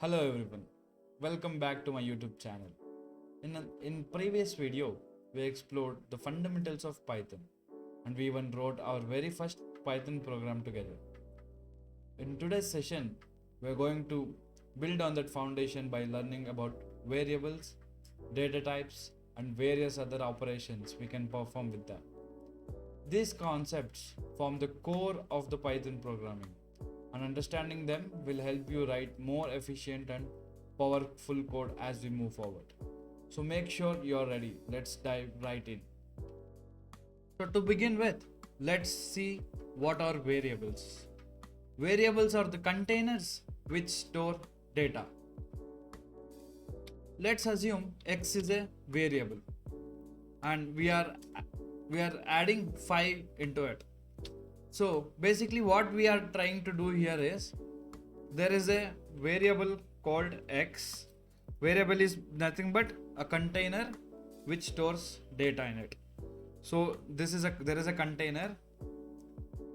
Hello everyone, welcome back to my YouTube channel. In previous video, we explored the fundamentals of Python and we even wrote our very first Python program together. In today's session, we are going to build on that foundation by learning about variables, data types and various other operations we can perform with them. These concepts form the core of the Python programming, and understanding them will help you write more efficient and powerful code as we move forward. So make sure you're ready. Let's dive right in. So to begin with, let's see what are variables. Variables are the containers which store data. Let's assume x is a variable and we are adding 5 into it. So basically what we are trying to do here is, there is a variable called x. Variable is nothing but a container which stores data in it. So there is a container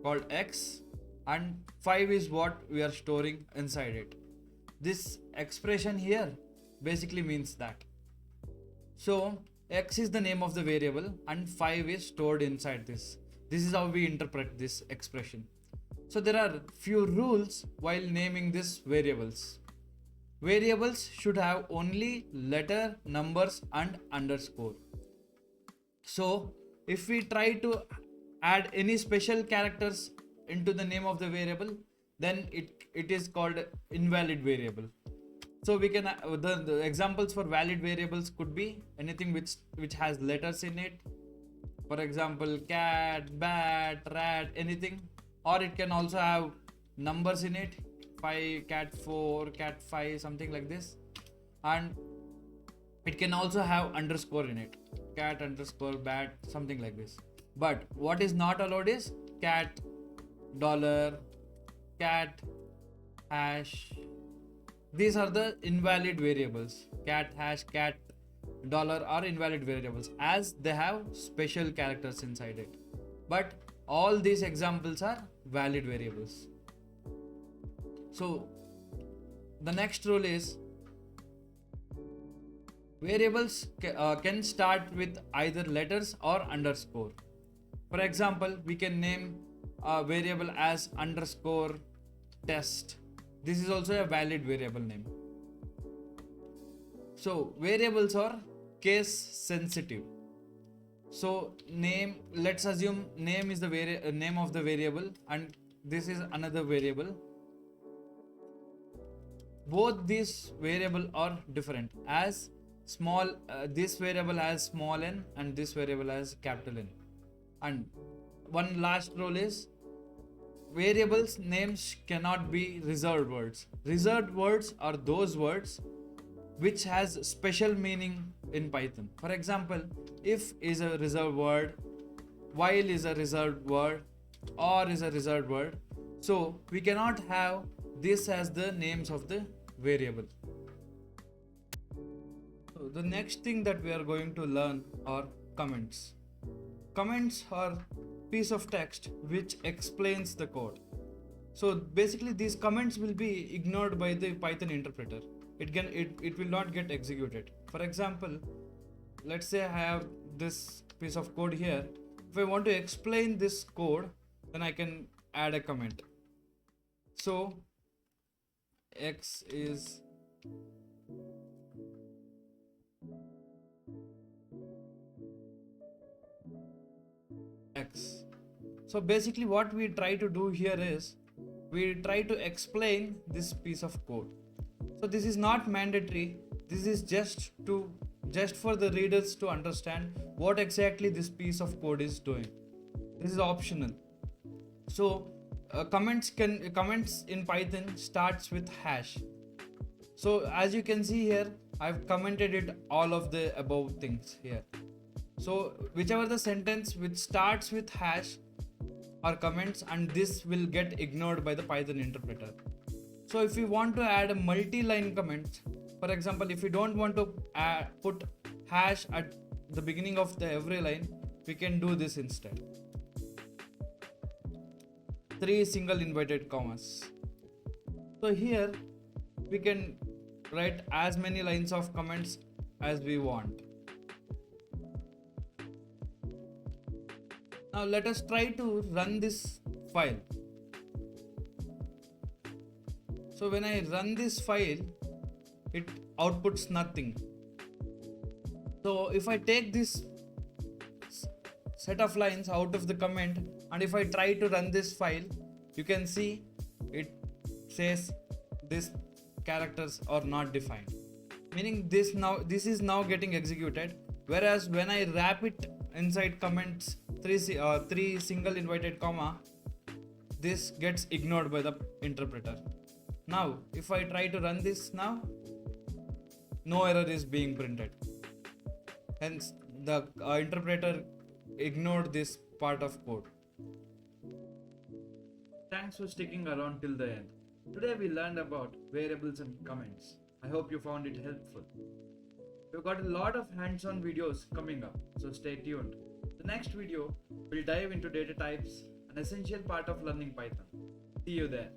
called x and 5 is what we are storing inside it. This expression here basically means that. So x is the name of the variable and 5 is stored inside this. This is how we interpret this expression. So there are few rules while naming these variables. Variables should have only letter, numbers and underscore. So if we try to add any special characters into the name of the variable, then it is called invalid variable. So we can the examples for valid variables could be anything which has letters in it. For example, cat, bat, rat, anything. Or it can also have numbers in it. 5, cat 4, cat 5, something like this. And it can also have underscore in it. Cat underscore bat, something like this. But what is not allowed is cat, dollar, cat, hash. These are the invalid variables. Cat, hash, cat, dollar are invalid variables as they have special characters inside it. But all these examples are valid variables. So the next rule is, variables can start with either letters or underscore. For example, we can name a variable as underscore test. This is also a valid variable name. So variables are case sensitive. So let's assume name is the name of the variable and this is another variable. Both these variable are different, as this variable has small n and this variable has capital N. And one last rule is, variables names cannot be reserved words. Reserved words are those words which has special meaning in Python. For example, if is a reserved word, while is a reserved word, or is a reserved word. So we cannot have this as the names of the variable. So the next thing that we are going to learn are comments. Comments are piece of text which explains the code. So basically these comments will be ignored by the Python interpreter. It will not get executed. For example, let's say I have this piece of code here. If I want to explain this code, then I can add a comment. So x is x. So basically what we try to do here is, we try to explain this piece of code. So this is not mandatory. This is just for the readers to understand what exactly this piece of code is doing. This is optional. So comments in Python starts with hash. So as you can see here, I've commented it all of the above things here. So whichever the sentence which starts with hash are comments, and this will get ignored by the Python interpreter. So if you want to add a multi-line comment, for example, if you don't want to put hash at the beginning of every line, we can do this instead. 3 single inverted commas. So here we can write as many lines of comments as we want. Now let us try to run this file. So when I run this file, it outputs nothing. So if I take this set of lines out of the comment and if I try to run this file, you can see it says these characters are not defined, meaning this is now getting executed, whereas when I wrap it inside comments three single inverted comma, this gets ignored by the interpreter. Now if I try to run this now, no error is being printed, hence the interpreter ignored this part of code. Thanks for sticking around till the end. Today we learned about variables and comments. I hope you found it helpful. We've got a lot of hands-on videos coming up, so stay tuned. The next video will dive into data types, an essential part of learning Python. See you there.